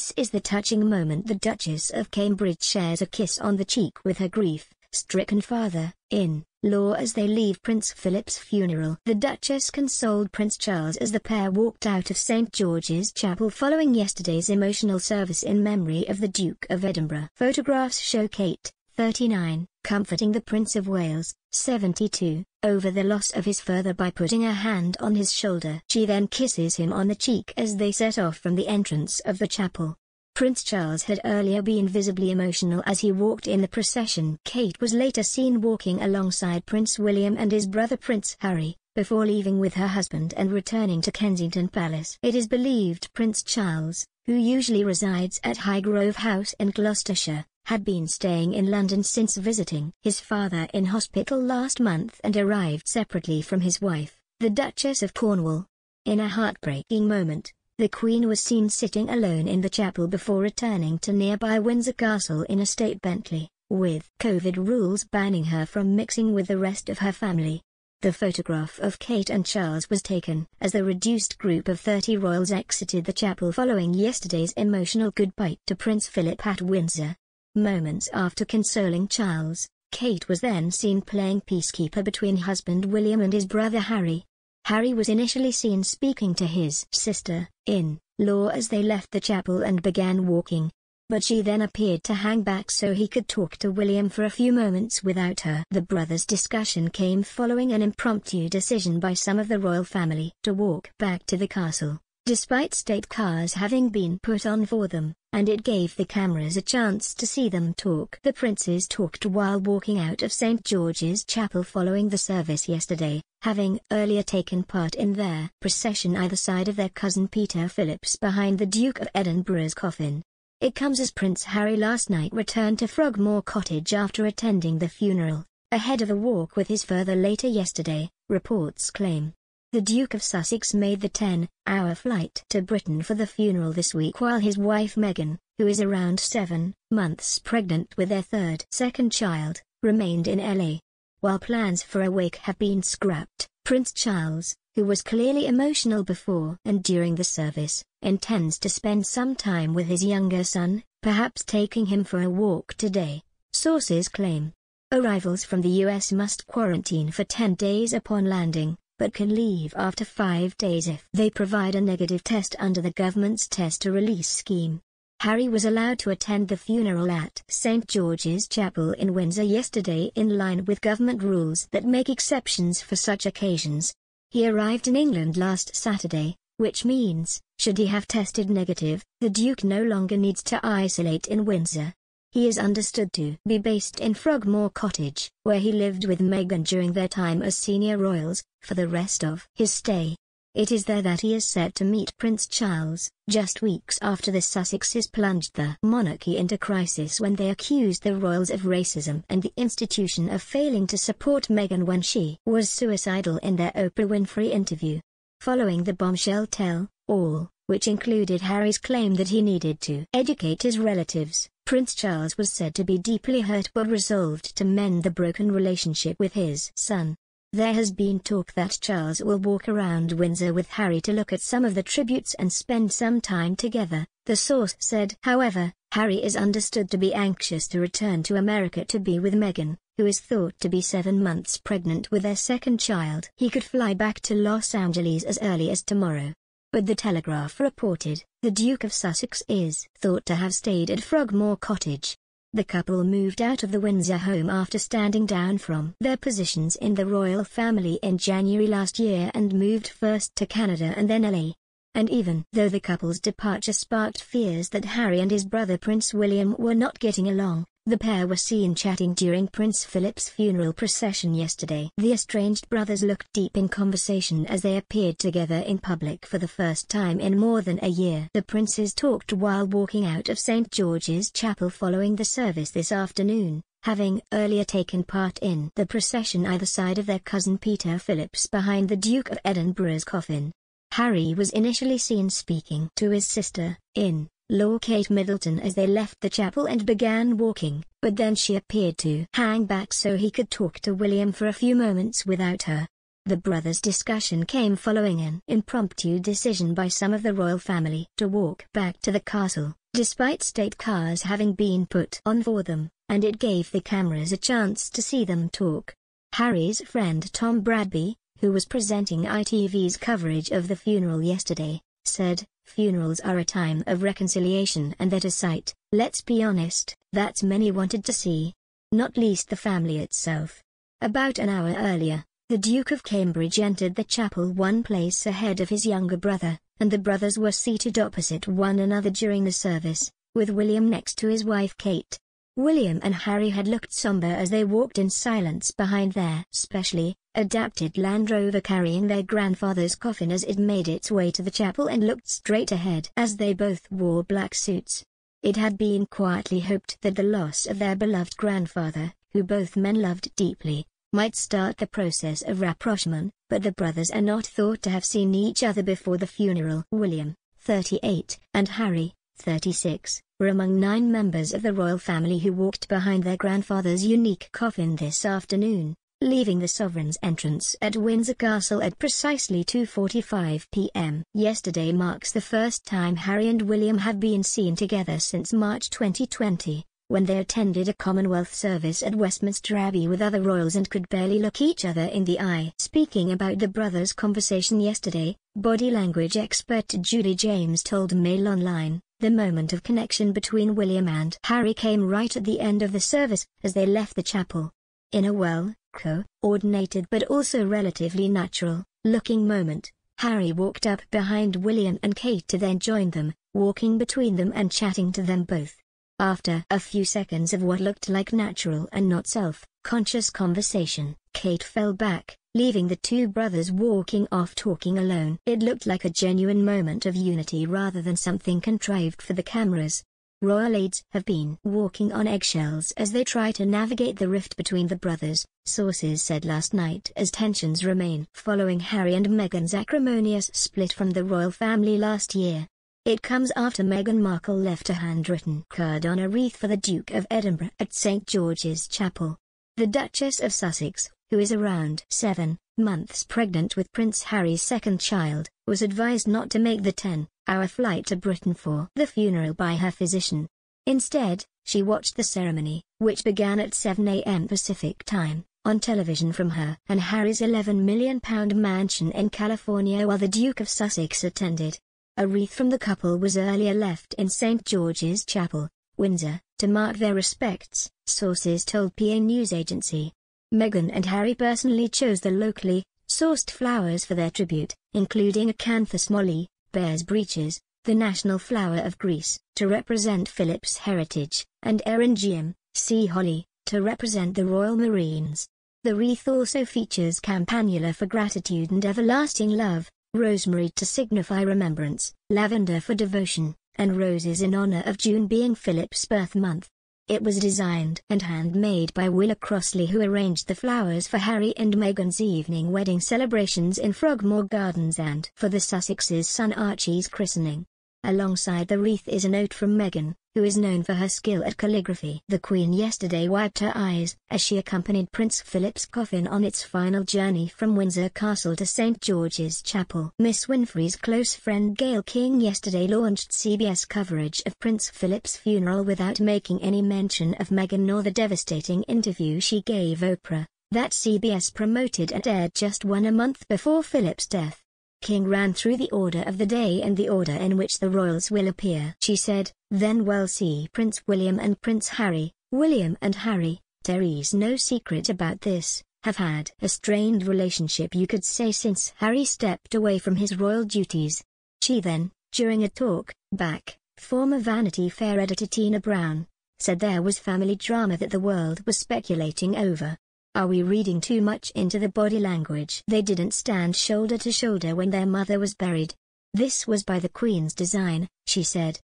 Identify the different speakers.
Speaker 1: This is the touching moment the Duchess of Cambridge shares a kiss on the cheek with her grief-stricken father-in-law as they leave Prince Philip's funeral. The Duchess consoled Prince Charles as the pair walked out of St George's Chapel following yesterday's emotional service in memory of the Duke of Edinburgh. Photographs show Kate, 39, comforting the Prince of Wales, 72, over the loss of his father by putting a hand on his shoulder. She then kisses him on the cheek as they set off from the entrance of the chapel. Prince Charles had earlier been visibly emotional as he walked in the procession. Kate was later seen walking alongside Prince William and his brother Prince Harry, before leaving with her husband and returning to Kensington Palace. It is believed Prince Charles, who usually resides at Highgrove House in Gloucestershire, had been staying in London since visiting his father in hospital last month and arrived separately from his wife, the Duchess of Cornwall. In a heartbreaking moment, the Queen was seen sitting alone in the chapel before returning to nearby Windsor Castle in a state Bentley, with COVID rules banning her from mixing with the rest of her family. The photograph of Kate and Charles was taken as the reduced group of 30 royals exited the chapel following yesterday's emotional goodbye to Prince Philip at Windsor. Moments after consoling Charles, Kate was then seen playing peacekeeper between husband William and his brother Harry. Harry was initially seen speaking to his sister-in-law as they left the chapel and began walking, but she then appeared to hang back so he could talk to William for a few moments without her. The brothers' discussion came following an impromptu decision by some of the royal family to walk back to the castle, despite state cars having been put on for them, and it gave the cameras a chance to see them talk. The princes talked while walking out of St George's Chapel following the service yesterday, having earlier taken part in their procession either side of their cousin Peter Phillips behind the Duke of Edinburgh's coffin. It comes as Prince Harry last night returned to Frogmore Cottage after attending the funeral, ahead of a walk with his father later yesterday, reports claim. The Duke of Sussex made the 10-hour flight to Britain for the funeral this week while his wife Meghan, who is around 7 months pregnant with their second child, remained in LA. While plans for a wake have been scrapped, Prince Charles, who was clearly emotional before and during the service, intends to spend some time with his younger son, perhaps taking him for a walk today, sources claim. Arrivals from the US must quarantine for 10 days upon landing, but can leave after 5 days if they provide a negative test under the government's test-to-release scheme. Harry was allowed to attend the funeral at St George's Chapel in Windsor yesterday in line with government rules that make exceptions for such occasions. He arrived in England last Saturday, which means, should he have tested negative, the Duke no longer needs to isolate in Windsor. He is understood to be based in Frogmore Cottage, where he lived with Meghan during their time as senior royals, for the rest of his stay. It is there that he is set to meet Prince Charles, just weeks after the Sussexes plunged the monarchy into crisis when they accused the royals of racism and the institution of failing to support Meghan when she was suicidal in their Oprah Winfrey interview. Following the bombshell tell-all, which included Harry's claim that he needed to educate his relatives, Prince Charles was said to be deeply hurt but resolved to mend the broken relationship with his son. There has been talk that Charles will walk around Windsor with Harry to look at some of the tributes and spend some time together, the source said. However, Harry is understood to be anxious to return to America to be with Meghan, who is thought to be 7 months pregnant with their second child. He could fly back to Los Angeles as early as tomorrow. But the Telegraph reported, the Duke of Sussex is thought to have stayed at Frogmore Cottage. The couple moved out of the Windsor home after standing down from their positions in the royal family in January last year and moved first to Canada and then LA. And even though the couple's departure sparked fears that Harry and his brother Prince William were not getting along, the pair were seen chatting during Prince Philip's funeral procession yesterday. The estranged brothers looked deep in conversation as they appeared together in public for the first time in more than a year. The princes talked while walking out of St George's Chapel following the service this afternoon, having earlier taken part in the procession either side of their cousin Peter Phillips behind the Duke of Edinburgh's coffin. Harry was initially seen speaking to his sister-in-law Kate Middleton as they left the chapel and began walking, but then she appeared to hang back so he could talk to William for a few moments without her. The brothers' discussion came following an impromptu decision by some of the royal family to walk back to the castle, despite state cars having been put on for them, and it gave the cameras a chance to see them talk. Harry's friend Tom Bradby, who was presenting ITV's coverage of the funeral yesterday, said, "Funerals are a time of reconciliation and that a sight, let's be honest, that many wanted to see. Not least the family itself." About an hour earlier, the Duke of Cambridge entered the chapel one place ahead of his younger brother, and the brothers were seated opposite one another during the service, with William next to his wife Kate. William and Harry had looked somber as they walked in silence behind their specially adapted Land Rover carrying their grandfather's coffin as it made its way to the chapel and looked straight ahead as they both wore black suits. It had been quietly hoped that the loss of their beloved grandfather, who both men loved deeply, might start the process of rapprochement, but the brothers are not thought to have seen each other before the funeral. William, 38, and Harry, 36, were among 9 members of the royal family who walked behind their grandfather's unique coffin this afternoon, leaving the sovereign's entrance at Windsor Castle at precisely 2:45 p.m. Yesterday marks the first time Harry and William have been seen together since March 2020, when they attended a Commonwealth service at Westminster Abbey with other royals and could barely look each other in the eye. Speaking about the brothers' conversation yesterday, body language expert Julie James told Mail Online, "The moment of connection between William and Harry came right at the end of the service, as they left the chapel. In a coordinated but also relatively natural-looking moment, Harry walked up behind William and Kate to then join them, walking between them and chatting to them both. After a few seconds of what looked like natural and not self-conscious conversation, Kate fell back, leaving the two brothers walking off talking alone. It looked like a genuine moment of unity rather than something contrived for the cameras." Royal aides have been walking on eggshells as they try to navigate the rift between the brothers, sources said last night, as tensions remain following Harry and Meghan's acrimonious split from the royal family last year. It comes after Meghan Markle left a handwritten card on a wreath for the Duke of Edinburgh at St George's Chapel. The Duchess of Sussex, who is around 7 months pregnant with Prince Harry's second child, was advised not to make the 10-hour flight to Britain for the funeral by her physician. Instead, she watched the ceremony, which began at 7 a.m. Pacific time, on television from her and Harry's £11 million mansion in California while the Duke of Sussex attended. A wreath from the couple was earlier left in St George's Chapel, Windsor, to mark their respects, sources told PA News Agency. Meghan and Harry personally chose the locally sourced flowers for their tribute, including acanthus molly, bear's breeches, the national flower of Greece, to represent Philip's heritage, and eryngium, sea holly, to represent the Royal Marines. The wreath also features campanula for gratitude and everlasting love, rosemary to signify remembrance, lavender for devotion, and roses in honor of June being Philip's birth month. It was designed and handmade by Willa Crossley, who arranged the flowers for Harry and Meghan's evening wedding celebrations in Frogmore Gardens and for the Sussexes' son Archie's christening. Alongside the wreath is a note from Meghan, who is known for her skill at calligraphy. The Queen yesterday wiped her eyes as she accompanied Prince Philip's coffin on its final journey from Windsor Castle to St George's Chapel. Miss Winfrey's close friend Gayle King yesterday launched CBS coverage of Prince Philip's funeral without making any mention of Meghan nor the devastating interview she gave Oprah, that CBS promoted and aired just 1 month before Philip's death. King ran through the order of the day and the order in which the royals will appear. She said, "Then we'll see Prince William and Prince Harry. William and Harry, there's no secret about this, have had a strained relationship, you could say, since Harry stepped away from his royal duties." She then, during a talk back, former Vanity Fair editor Tina Brown said there was family drama that the world was speculating over. "Are we reading too much into the body language? They didn't stand shoulder to shoulder when their mother was buried. This was by the Queen's design," she said.